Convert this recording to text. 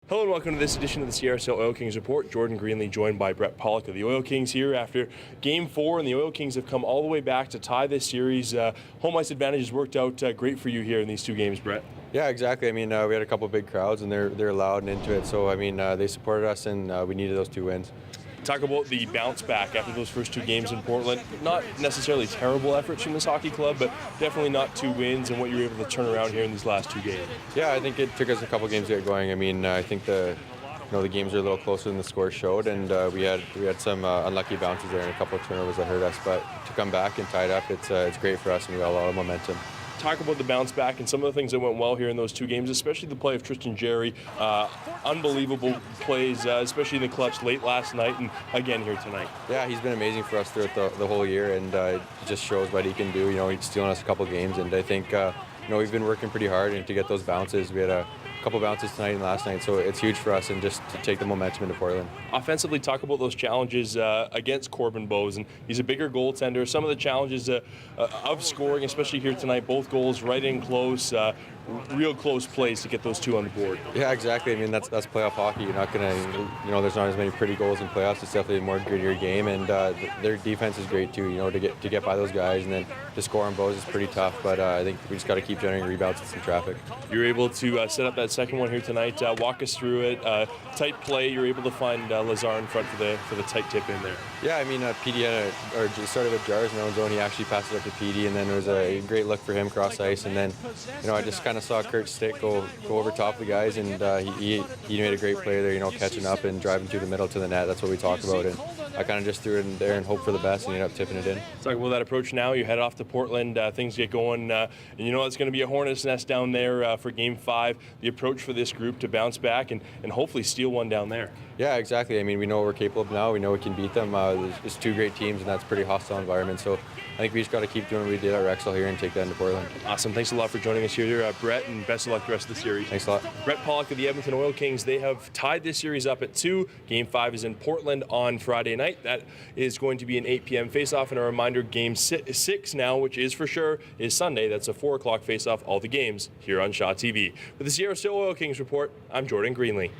Hello and welcome to this edition of the Sierra Sail Oil Kings Report. Jordan Greenlee joined by Brett Pollock of the Oil Kings here after Game 4, and the Oil Kings have come all the way back to tie this series. Home ice advantage has worked out great for you here in these two games, Brett. Yeah, exactly. I mean, we had a couple big crowds, and they're loud and into it. So, I mean, they supported us, and we needed those two wins. Talk about the bounce back after those first two games in Portland. Not necessarily terrible efforts from this hockey club, but definitely not two wins, and what you were able to turn around here in these last two games. Yeah, I think it took us a couple games to get going. I mean, I think the games are a little closer than the score showed, and we had some unlucky bounces there and a couple of turnovers that hurt us. But to come back and tie it up, it's great for us, and we got a lot of momentum. Talk about the bounce back and some of the things that went well here in those two games, especially the play of Tristan Jarry. Unbelievable plays, especially in the clutch late last night and again here tonight. Yeah, he's been amazing for us throughout the whole year, and it just shows what he can do. He's stealing us a couple games, and I think we've been working pretty hard and to get those bounces. We had a couple bounces tonight and last night, so it's huge for us, and just to take the momentum into Portland. Offensively, talk about those challenges against Corbin Bowes, and he's a bigger goaltender. Some of the challenges of scoring, especially here tonight, both goals right in close, real close plays to get those two on the board. Yeah, exactly. I mean, that's playoff hockey. You're not gonna, there's not as many pretty goals in playoffs. It's definitely a more grittier game, and their defense is great too. To get by those guys and then to score on Bowes is pretty tough. But I think we just got to keep generating rebounds and some traffic. You're able to set up that second one here tonight. Walk us through it. Tight play. You're able to find Lazar in front for the tight tip in there. Yeah, I mean, PD started with Jars in their own zone. He actually passed it up to PD, and then there was a great look for him cross ice, and then I just kind of saw Kurt's stick go over top of the guys, and he made a great play there, catching up and driving through the middle to the net. That's what we talk about, and I kind of just threw it in there and hoped for the best, and ended up tipping it in. Talk about that approach now. You head off to Portland, things get going, and it's going to be a hornet's nest down there for Game 5. The approach for this group to bounce back and hopefully steal one down there. Yeah, exactly. I mean, we know what we're capable of now. We know we can beat them. There's two great teams, and that's a pretty hostile environment. So I think we just got to keep doing what we did at Rexall here and take that into Portland. Awesome. Thanks a lot for joining us here, Brett, and best of luck the rest of the series. Thanks a lot. Brett Pollock of the Edmonton Oil Kings. They have tied this series up at 2. Game 5 is in Portland on Friday night. That is going to be an 8 p.m. face-off. And a reminder, Game 6 now, which is for sure, is Sunday. That's a 4 o'clock face-off. All the games here on Shaw TV. For the Sierra Sail Oil Kings Report, I'm Jordan Greenlee.